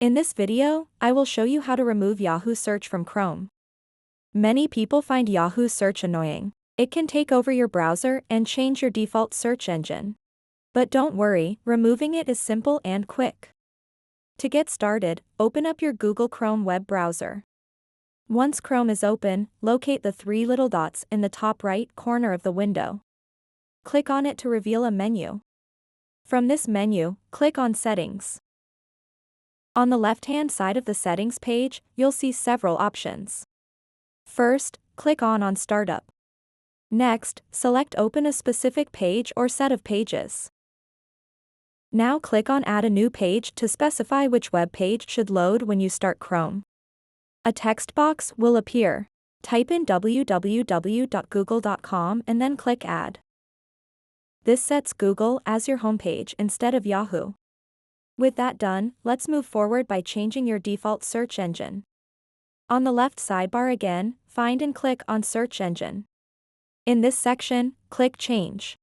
In this video, I will show you how to remove Yahoo Search from Chrome. Many people find Yahoo Search annoying. It can take over your browser and change your default search engine. But don't worry, removing it is simple and quick. To get started, open up your Google Chrome web browser. Once Chrome is open, locate the three little dots in the top right corner of the window. Click on it to reveal a menu. From this menu, click on Settings. On the left-hand side of the settings page, you'll see several options. First, click on Startup. Next, select Open a specific page or set of pages. Now click on Add a new page to specify which web page should load when you start Chrome. A text box will appear. Type in www.google.com and then click Add. This sets Google as your homepage instead of Yahoo. With that done, let's move forward by changing your default search engine. On the left sidebar again, find and click on Search Engine. In this section, click Change.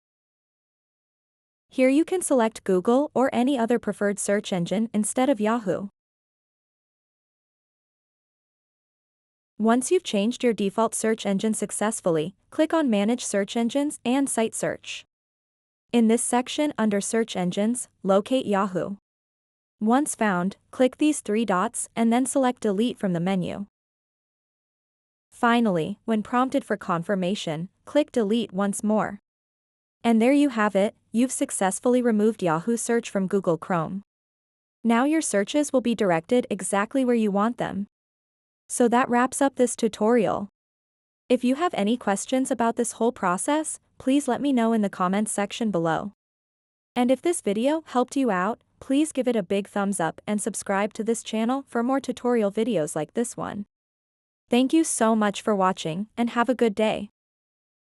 Here you can select Google or any other preferred search engine instead of Yahoo. Once you've changed your default search engine successfully, click on Manage Search Engines and Site Search. In this section under Search Engines, locate Yahoo. Once found, click these three dots and then select Delete from the menu. Finally, when prompted for confirmation, click Delete once more. And there you have it, you've successfully removed Yahoo Search from Google Chrome. Now your searches will be directed exactly where you want them. So that wraps up this tutorial. If you have any questions about this whole process, please let me know in the comments section below. And if this video helped you out, please give it a big thumbs up and subscribe to this channel for more tutorial videos like this one. Thank you so much for watching and have a good day.